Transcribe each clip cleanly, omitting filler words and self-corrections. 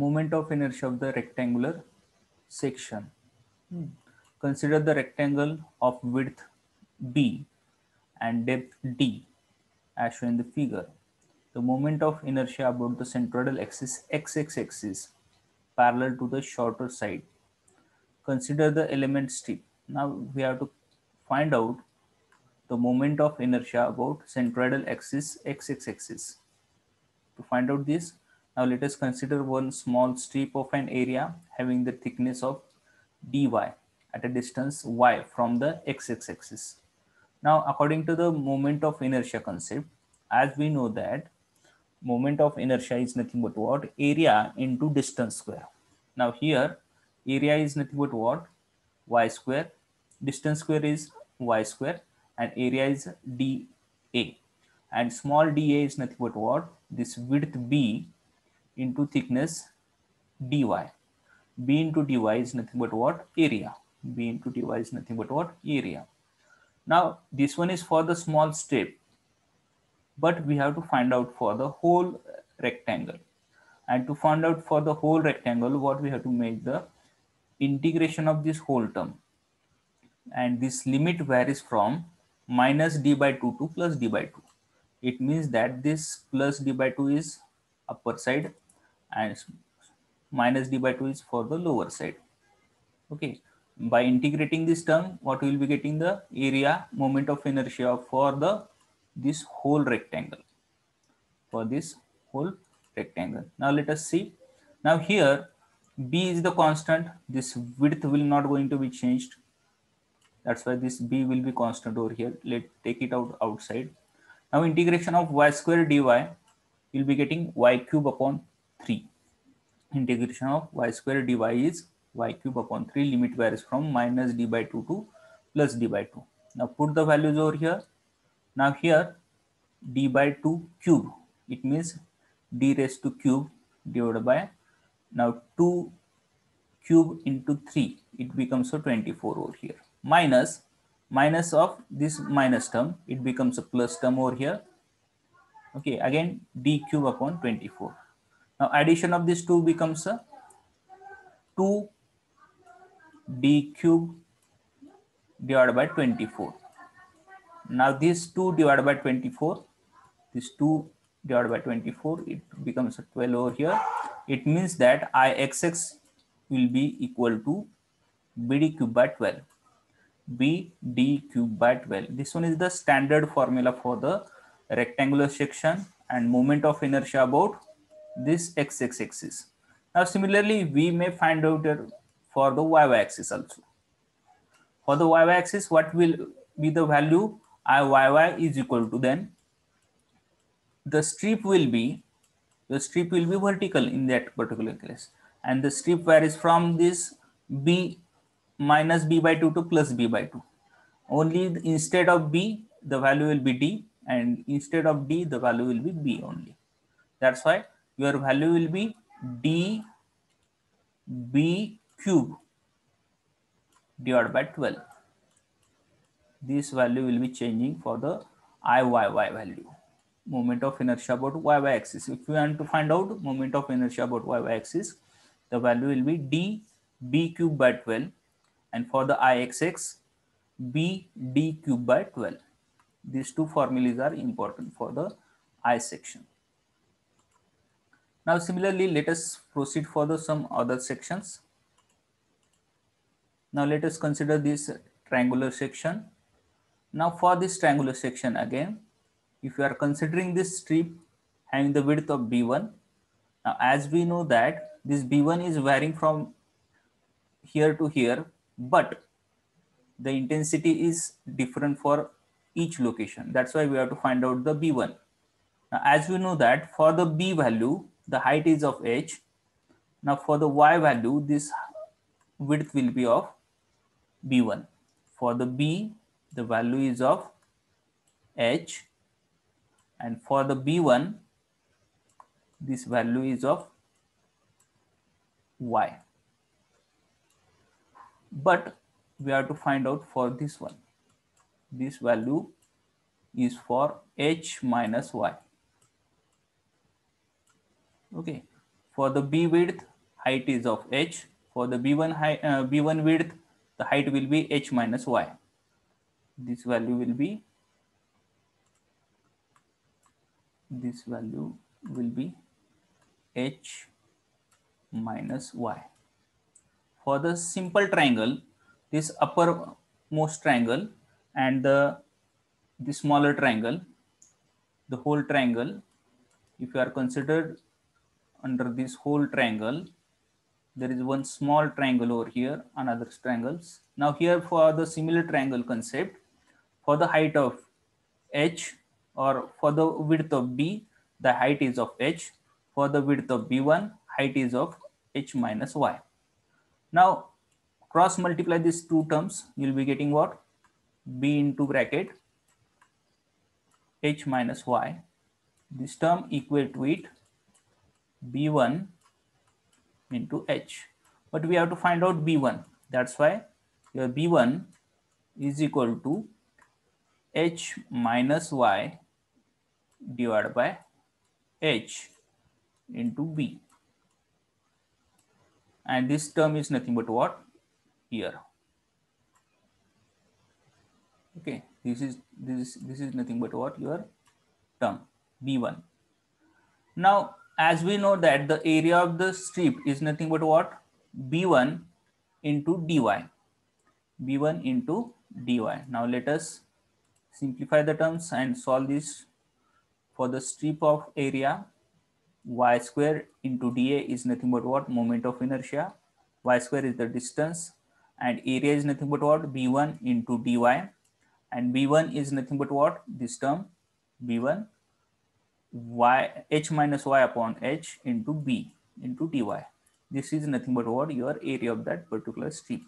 Moment of inertia of the rectangular section. Consider the rectangle of width b and depth d as shown in the figure. The moment of inertia about the centroidal axis x-axis parallel to the shorter side. Consider the element strip. Now we have to find out the moment of inertia about centroidal axis x-axis. To find out this, now let us consider one small strip of an area having the thickness of dy at a distance y from the x-axis. Now according to the moment of inertia concept, as we know that moment of inertia is nothing but what? Area into distance square. Now here area is nothing but what? Y square, distance square is y square, and area is dA, and small dA is nothing but what? This width b into thickness dy. B into dy is nothing but what? Area. B into dy is nothing but what? Area. Now this one is for the small strip, but we have to find out for the whole rectangle. And to find out for the whole rectangle, what we have to make the integration of this whole term, and this limit varies from minus d by 2 to plus d by 2. It means that this plus d by 2 is upper side and minus d by 2 is for the lower side. Okay, by integrating this term, what we will be getting? The area moment of inertia for this whole rectangle, for this whole rectangle. Now let us see. Now here b is the constant, this width will not going to be changed, that's why this b will be constant over here. Let's take it outside. Now integration of y square dy, you'll be getting y cube upon 3. Integration of y square dy is y cube upon 3. Limit varies from minus d by 2 to plus d by 2. Now put the values over here. Now here d by 2 cube, it means d raised to cube divided by, now 2 cube into 3, it becomes a 24 over here, minus of this minus term, it becomes a plus term over here. Okay, again d cube upon 24. Now addition of this 2 becomes a 2 d cube divided by 24. Now this 2 divided by 24, this 2 divided by 24, it becomes a 12 over here. It means that Ixx will be equal to bd cube by 12. Bd cube by 12. This one is the standard formula for the rectangular section and moment of inertia about this x-axis. Now similarly, we may find out for the y-axis also. For the y-axis, what will be the value? Iyy is equal to, then the strip will be vertical in that particular case, and the strip varies from this b minus b by 2 to plus b by 2. Only instead of b the value will be d, and instead of d the value will be b only. That's why your value will be d b cube divided by 12. This value will be changing for the Iyy value, moment of inertia about y-axis. If you want to find out moment of inertia about y-axis, the value will be d b cube by 12, and for the Ixx, b d cube by 12. These two formulas are important for the I section. Now similarly, let us proceed for some other sections. Now let us consider this triangular section. Now for this triangular section again, if you are considering this strip having the width of b1, now as we know that this b1 is varying from here to here, but the intensity is different for each location. That's why we have to find out the b1. Now as we know that for the b value, the height is of h. Now for the y value, this width will be of b1. For the b, the value is of h, and for the b1, this value is of y. But we have to find out for this one, this value is for h minus y. Okay, For the B width, height is of h. For the B1 width, the height will be h minus y. This value will be h minus y. For the simple triangle, this uppermost triangle and the smaller triangle, the whole triangle, if you are considered under this whole triangle, there is one small triangle over here, another triangles. Now here for the similar triangle concept, for the height of h or for the width of B, the height is of h. For the width of B1, height is of h minus y. Now cross multiply these two terms, you will be getting what? B into bracket h minus y. This term equal to it B1 into h. But we have to find out B1. That's why your B1 is equal to h minus y divided by h into B. And this term is nothing but what? Here. Okay, this is nothing but what? Your term B1. Now as we know that the area of the strip is nothing but what? B1 into dy. B1 into dy. Now let us simplify the terms and solve this. For the strip of area, y square into dA is nothing but what? Moment of inertia. Y square is the distance and area is nothing but what? B1 into dy, and B1 is nothing but what? This term B1 y h minus y upon h into B into dy. This is nothing but what? Your area of that particular strip.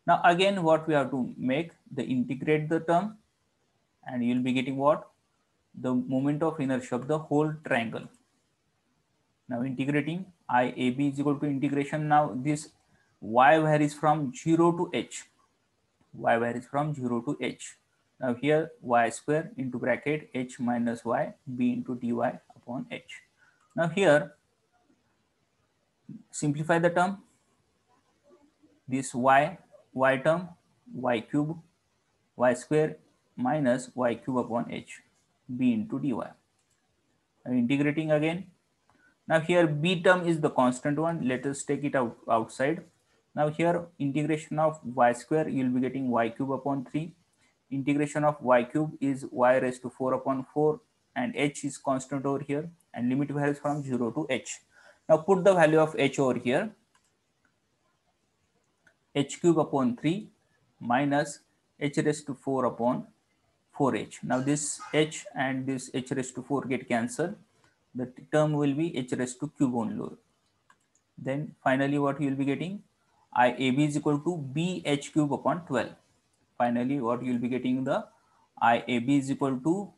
Now again what we have to make, the integrate the term, and you will be getting what? The moment of inertia of the whole triangle. Now integrating, IAB is equal to integration. Now this y varies from 0 to h. Y varies from 0 to h. Now here y square into bracket h minus y b into dy upon h. Now here simplify the term. This y term, y cube, y square minus y cube upon h b into dy. Now integrating again. Now here b term is the constant one. Let us take it outside. Now here integration of y square, you will be getting y cube upon 3. Integration of y cube is y raised to 4 upon 4, and h is constant over here, and limit varies from 0 to h. Now put the value of h over here. H cube upon 3 minus h raised to 4 upon 4h. Now this h and this h raised to 4 get cancelled. The term will be h raised to cube only. Then finally what you will be getting? IAB is equal to BH cube upon 12. Finally what you will be getting, the IAB is equal to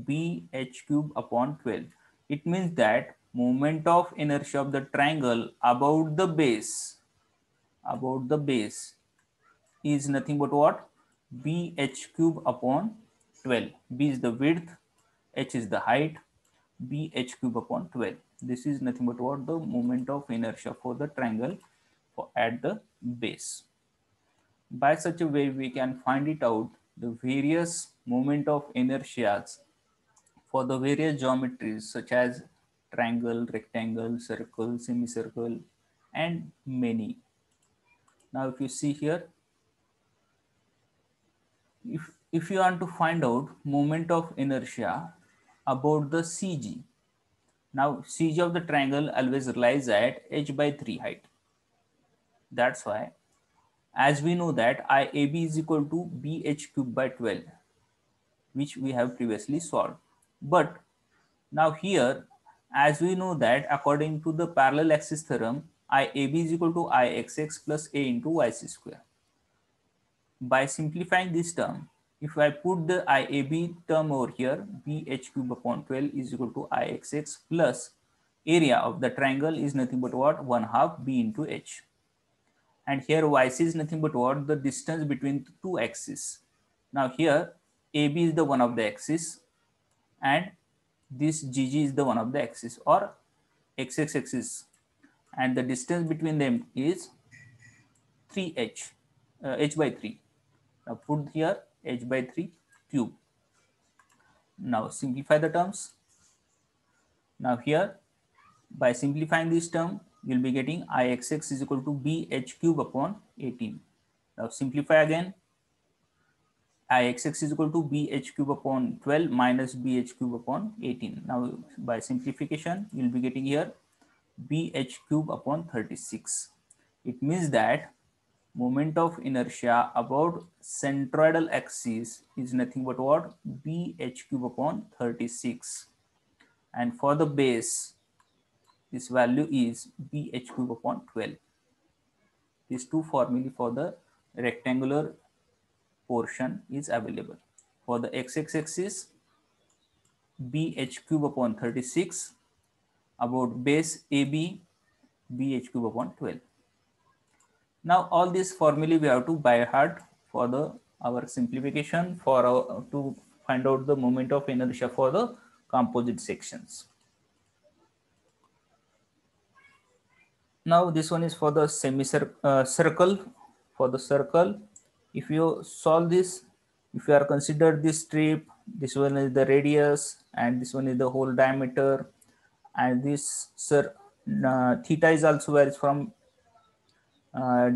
BH cube upon 12. It means that moment of inertia of the triangle about the base is nothing but what? BH cube upon 12. B is the width, h is the height, BH cube upon 12. This is nothing but what? The moment of inertia for the triangle at the base. By such a way we can find it out the various moment of inertias for the various geometries such as triangle, rectangle, circle, semicircle, and many. Now if you see here, if you want to find out moment of inertia about the CG, now CG of the triangle always lies at h by 3 height. That's why, as we know that IAB is equal to BH cube by 12, which we have previously solved. But now here, as we know that according to the parallel axis theorem, IAB is equal to IXX plus A into YC square. By simplifying this term, if I put the IAB term over here, BH cube upon 12 is equal to IXX plus area of the triangle is nothing but what? 1/2 B into H. And here YC is nothing but what? The distance between the two axes. Now here AB is the one of the axis and this GG is the one of the axis, or XX axis and the distance between them is 3h, h by 3. Now put here h by 3 cube. Now simplify the terms. Now here, by simplifying this term, you will be getting Ixx is equal to bh cube upon 18. Now simplify again. Ixx is equal to bh cube upon 12 minus bh cube upon 18. Now by simplification, you will be getting here bh cube upon 36. It means that moment of inertia about centroidal axis is nothing but what? Bh cube upon 36. And for the base, this value is bh cube upon 12. These two formulae for the rectangular portion is available. For the x-axis, bh cube upon 36, about base AB, bh cube upon 12. Now all these formulae we have to by heart for the our simplification for to find out the moment of inertia for the composite sections. Now this one is for the circle. For the circle, if you solve this, if you are considered this strip, this one is the radius and this one is the whole diameter, and this theta is also varies from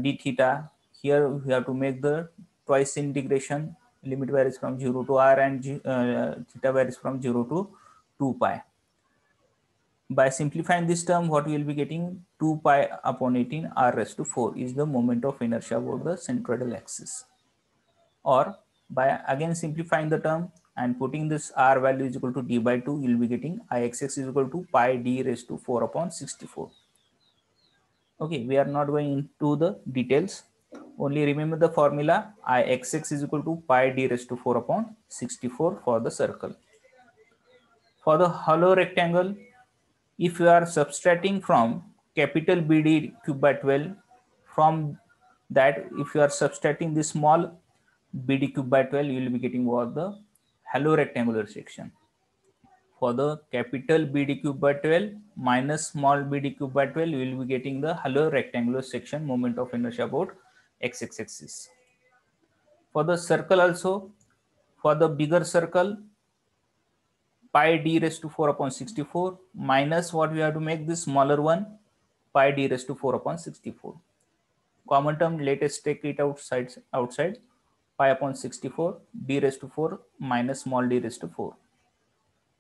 d theta. Here we have to make the twice integration. Limit varies from 0 to r and theta varies from 0 to 2 pi. By simplifying this term, what we will be getting 2 pi upon 18 r raised to 4 is the moment of inertia about the centroidal axis. Or by again simplifying the term and putting this r value is equal to d by 2, you will be getting Ixx is equal to pi d raised to 4 upon 64. Okay, we are not going into the details. Only remember the formula Ixx is equal to pi d raised to 4 upon 64 for the circle. For the hollow rectangle, if you are subtracting from capital BD cube by 12, from that if you are subtracting the small BD cube by 12, you will be getting what? The hollow rectangular section. For the capital BD cube by 12 minus small BD cube by 12, you will be getting the hollow rectangular section moment of inertia about x-axis. For the circle also, for the bigger circle, pi d raised to 4 upon 64 minus what we have to make this smaller one, pi d raised to 4 upon 64. Common term, let us take it outside. Pi upon 64 d raised to 4 minus small d raised to 4.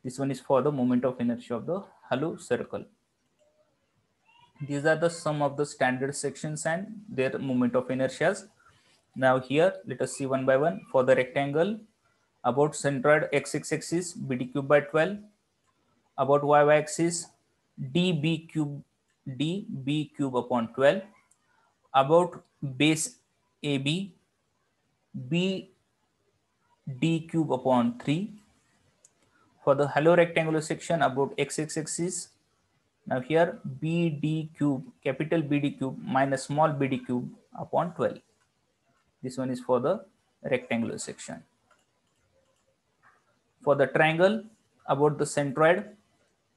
This one is for the moment of inertia of the hollow circle. These are the sum of the standard sections and their moment of inertias. Now here, let us see one by one. For the rectangle, about centroid x-axis BD cube by 12, about y-axis db cube upon 12, about base AB b d cube upon 3. For the hollow rectangular section, about x-axis, now here bd cube, capital BD cube minus small bd cube upon 12. This one is for the rectangular section. For the triangle, about the centroid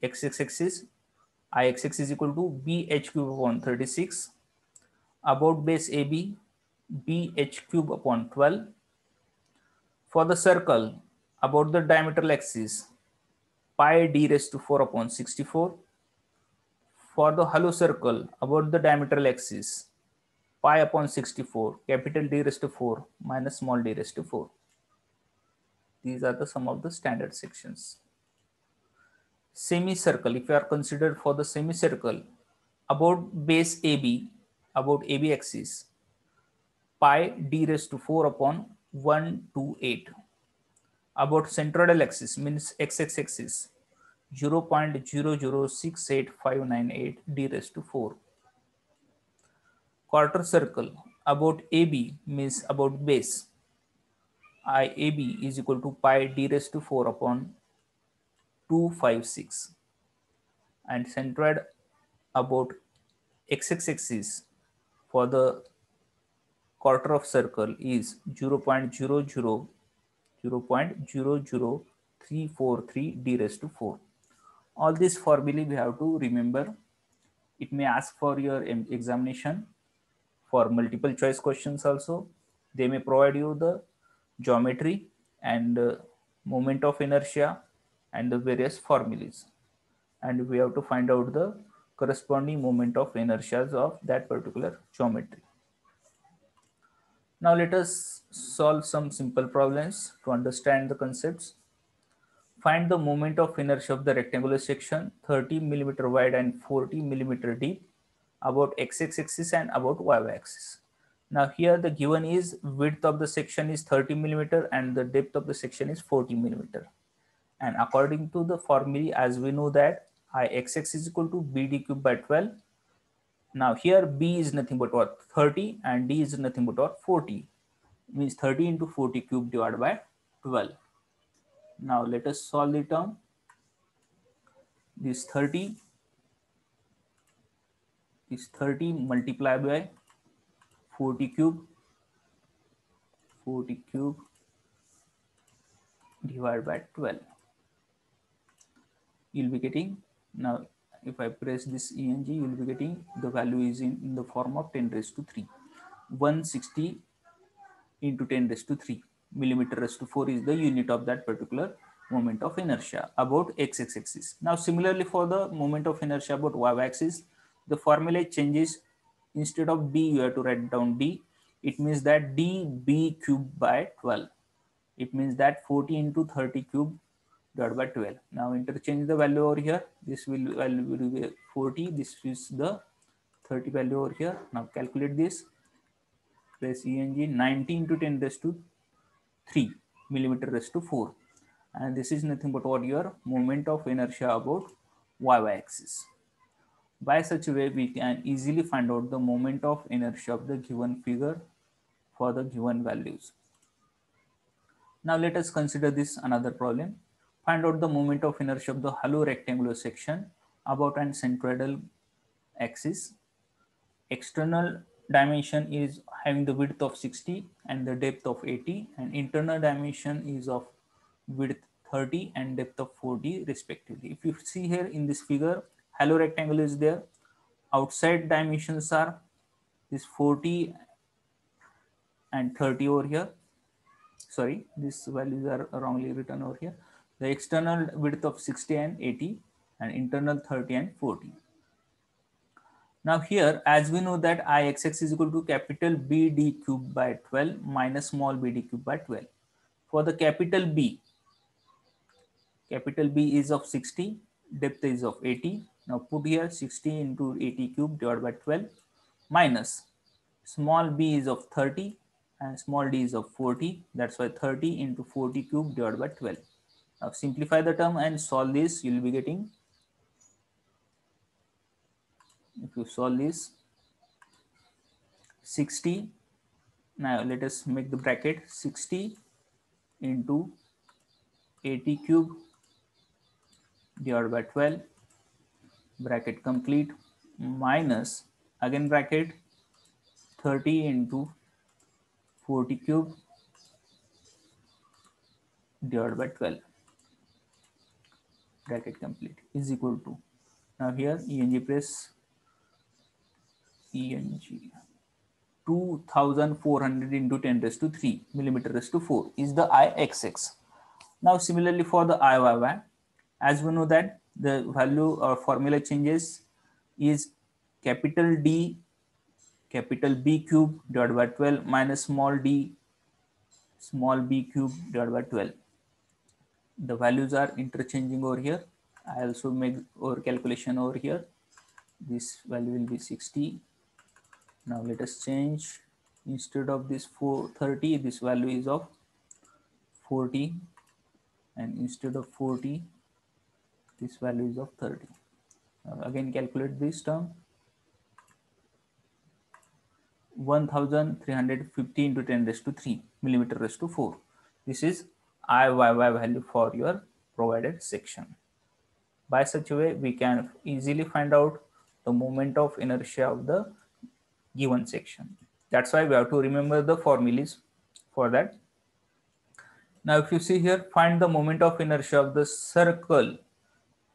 x-axis, Ixx is equal to bh cube upon 36, about base AB bh cube upon 12. For the circle, about the diametral axis, pi d raised to 4 upon 64. For the hollow circle, about the diametral axis, pi upon 64, capital D raised to 4 minus small d raised to 4. These are the sum of the standard sections. Semicircle, if you are considered for the semicircle, about base AB, about AB axis, pi d raised to 4 upon 128. About centroidal axis means x-axis 0.0068598 d raised to 4. Quarter circle, about AB means about base, IAB is equal to pi d raised to 4 upon 256. And centroid about x-axis for the quarter of circle is 0.00343 d raised to 4. All these formulae we have to remember It may ask for your examination for multiple choice questions also. They may provide you the geometry and moment of inertia and the various formulas. And we have to find out the corresponding moment of inertia of that particular geometry. Now let us solve some simple problems to understand the concepts. Find the moment of inertia of the rectangular section 30 millimeter wide and 40 millimeter deep about x-axis and about y-axis. Now here the given is width of the section is 30 millimeter and the depth of the section is 40 millimeter. And according to the formula, as we know that Ix is equal to bd cube by 12. Now here b is nothing but what 30 and d is nothing but what 40. Means 30 into 40 cube divided by 12. Now let us solve the term. This 30 multiplied by 40 cube divided by 12. You'll be getting, now if I press this ENG, you'll be getting the value is in the form of 10 raised to 3. 160 into 10 raised to 3 millimeter raised to 4 is the unit of that particular moment of inertia about x-axis. Now similarly for the moment of inertia about y-axis, the formula changes. Instead of d you have to write down d. It means that db cube by 12. It means that 40 into 30 cube divided by 12. Now interchange the value over here. This value will be 40. This is the 30 value over here. Now calculate this. Press ENG 90 into 10 raised to 3 millimeter raised to 4. And this is nothing but what your moment of inertia about y-axis. By such a way, we can easily find out the moment of inertia of the given figure for the given values. Now let us consider this another problem. Find out the moment of inertia of the hollow rectangular section about an centroidal axis. External dimension is having the width of 60 and the depth of 80, and internal dimension is of width 30 and depth of 40 respectively. If you see here in this figure, hollow rectangle is there. Outside dimensions are this 40 and 30 over here. Sorry, these values are wrongly written over here. The external width of 60 and 80 and internal 30 and 40. Now here, as we know that Ix is equal to capital BD cube by 12 minus small bd cube by 12. For the capital B is of 60, depth is of 80. Now put here 60 into 80 cube divided by 12 minus small b is of 30 and small d is of 40. That's why 30 into 40 cube divided by 12. Now simplify the term and solve this. You will be getting, if you solve this, 60. Now let us make the bracket 60 into 80 cube divided by 12, bracket complete, minus again bracket 30 into 40 cube divided by 12, bracket complete, is equal to, now here ENG press ENG 2400 into 10 raised to 3 millimeter raised to 4 is the Ix. Now similarly for the Iyy, as we know that the value or formula changes is capital D capital B cube divided by 12 minus small d small b cube divided by 12. The values are interchanging over here. I also make our calculation over here. This value will be 60. Now let us change, instead of this 430, this value is of 40, and instead of 40, this value is of 30. Now again calculate this term. 1350 into 10 raised to 3 millimeter raised to 4. This is Iyy value for your provided section. By such a way, we can easily find out the moment of inertia of the given section. That's why we have to remember the formulas for that. Now, if you see here, find the moment of inertia of the circle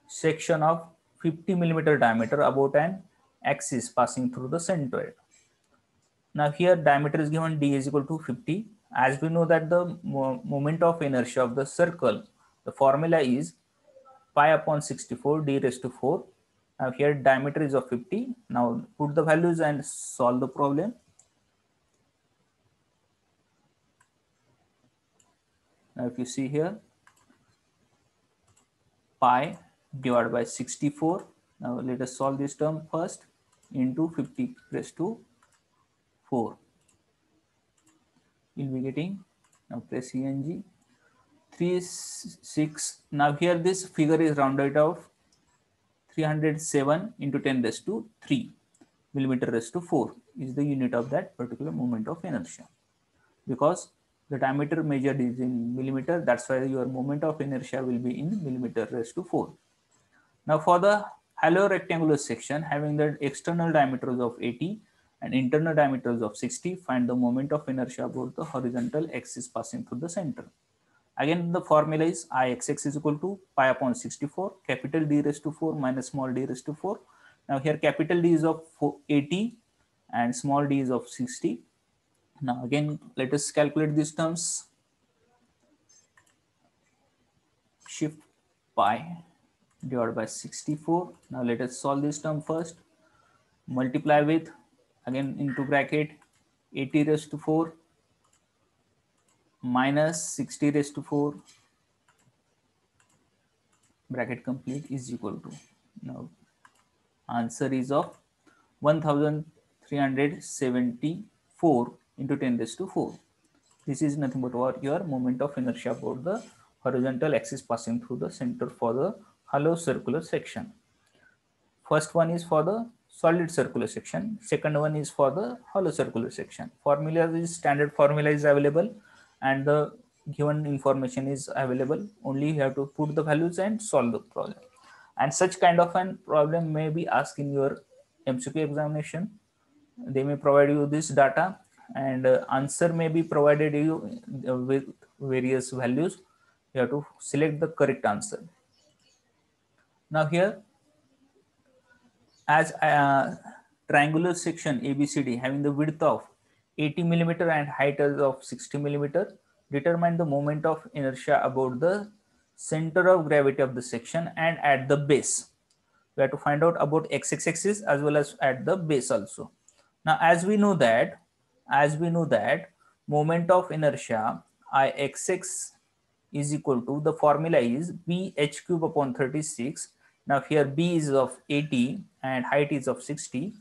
section of 50 millimeter diameter about an axis passing through the centroid. Now here diameter is given d is equal to 50. As we know that the moment of inertia of the circle, the formula is pi upon 64 d raised to 4. Now here diameter is of 50. Now put the values and solve the problem. Now if you see here, pi divided by 64. Now let us solve this term first, into 50 raised to 4. You'll be getting, now press ENG, 36. Now here this figure is rounded off, 307 into 10 raised to 3 millimeter raised to 4 is the unit of that particular moment of inertia. Because the diameter measured is in millimeter, that's why your moment of inertia will be in millimeter raised to 4. Now for the hollow rectangular section having the external diameters of 80 and internal diameters of 60, find the moment of inertia about the horizontal axis passing through the center. Again, the formula is Ixx is equal to pi upon 64, capital D raised to 4 minus small d raised to 4. Now here capital D is of 80 and small d is of 60. Now again, let us calculate these terms. Shift pi divided by 64. Now let us solve this term first. Multiply with, again into bracket, 80 raised to 4 minus 60 raised to 4, bracket complete, is equal to, now answer is of 1374 into 10 raised to 4. This is nothing but what your moment of inertia about the horizontal axis passing through the center for the hollow circular section. First one is for the solid circular section, second one is for the hollow circular section. Formula is, standard formula is available and the given information is available. Only you have to put the values and solve the problem. And such kind of an problem may be asked in your MCQ examination. They may provide you this data and answer may be provided you with various values. You have to select the correct answer. Now here, as a triangular section ABCD having the width of 80 millimeter and height of 60 millimeter, determine the moment of inertia about the center of gravity of the section and at the base. We have to find out about x-axis as well as at the base also. Now as we know that moment of inertia Ixx is equal to, the formula is bh cube upon 36. Now here b is of 80 and height is of 60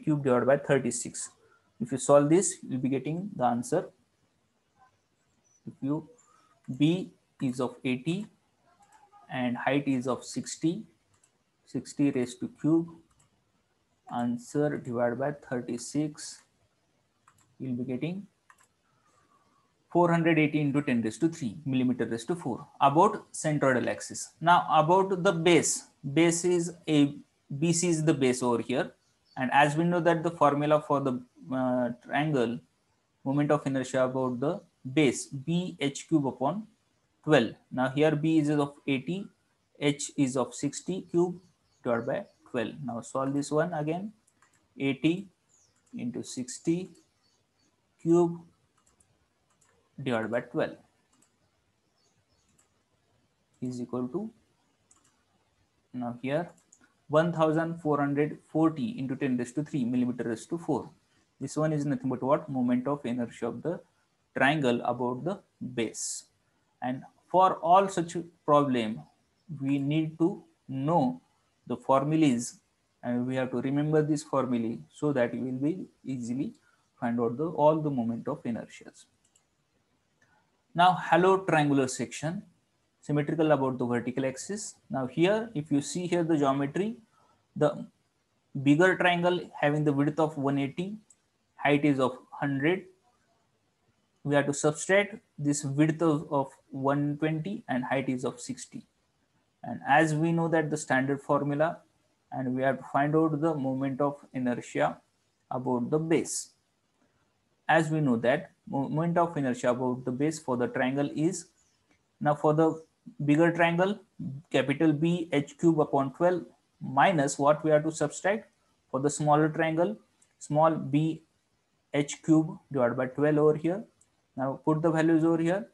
cube divided by 36. If you solve this, you'll be getting the answer. If you, b is of 80 and height is of 60 raised to cube, answer divided by 36, you'll be getting 480 into 10 raised to 3 millimeter raised to 4 about centroidal axis. Now about the base is BC is the base over here, and as we know that the formula for the triangle moment of inertia about the base bh cube upon 12. Now here b is of 80, h is of 60 cube divided by 12. Now solve this one again. 80 into 60 cube divided by 12 is equal to, now here 1440 into 10 raised to 3 millimeter raised to 4. This one is nothing but what? Moment of inertia of the triangle about the base. And for all such problem, we need to know the formulas and we have to remember this formula so that we will be easily find out all the moment of inertias. Now hollow triangular section, symmetrical about the vertical axis. Now here, if you see here the geometry, the bigger triangle having the width of 180, height is of 100. We have to subtract this width of 120 and height is of 60. And as we know that the standard formula, and we have to find out the moment of inertia about the base. As we know that moment of inertia about the base for the triangle is, now for the bigger triangle, capital B h cube upon 12 minus what we have to subtract For the smaller triangle, small b h cube divided by 12 over here. Now put the values over here.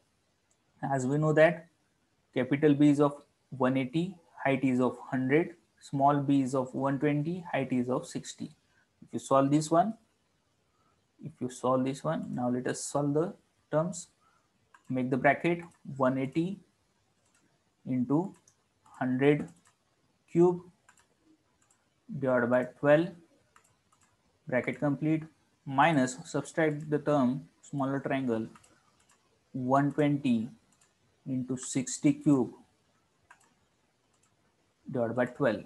As we know that capital B is of 180, height is of 100, small b is of 120, height is of 60. If you solve this one, now let us solve the terms. Make the bracket 180 into 100 cube divided by 12, bracket complete, minus, subtract the term smaller triangle 120 into 60 cube divided by 12,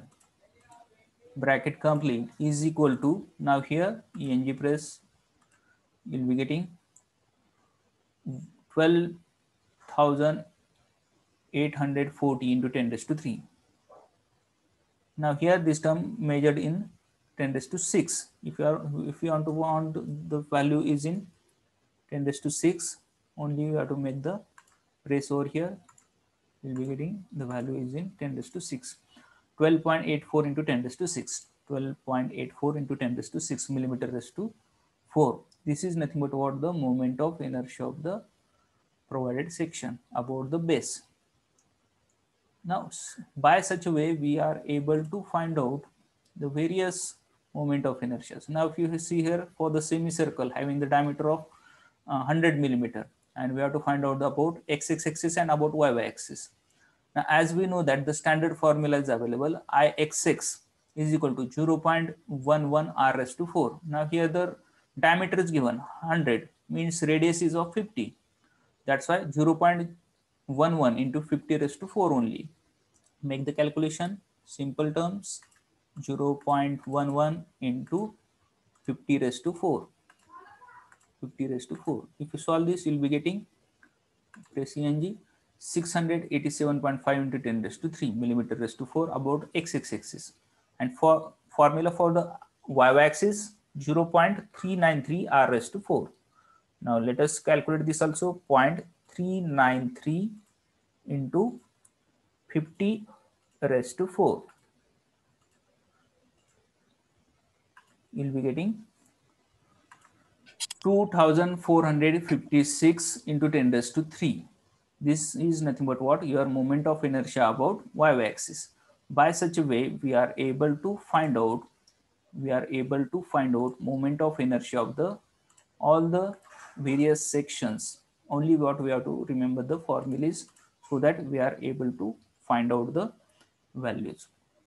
bracket complete, is equal to, now here eng press, you'll be getting 12,840 into 10 raised to 3. Now here this term measured in 10 raised to 6. If you want the value is in 10 raised to 6, only you have to make the press over here. You'll be getting the value is in 10 raised to 6. 12.84 into 10 raised to 6. 12.84 into 10 raised to 6 millimeter raised to 4. This is nothing but what the moment of inertia of the provided section about the base. Now, by such a way, we are able to find out the various moment of inertia. So now, if you see here for the semicircle having the diameter of 100 millimeter, and we have to find out about x-axis and about y-axis. Now, as we know that the standard formula is available, Ixx is equal to 0.11 r raised to 4. Now, here the diameter is given 100, means radius is of 50. That's why 0.11 into 50 raised to 4 only. Make the calculation, simple terms, 0.11 into 50 raised to 4. 50 raised to 4. If you solve this, you'll be getting, press ENG, 687.5 into 10 raised to 3 millimeter raised to 4 about x-axis. And for formula for the y-axis, 0.393 r raised to 4. Now let us calculate this also, 0.393 into 50 raised to 4. You'll be getting 2456 into 10 raised to 3. This is nothing but what? Your moment of inertia about y-axis. By such a way, we are able to find out moment of inertia of the all the various sections. Only what we have to remember the formulas so that we are able to find out the values.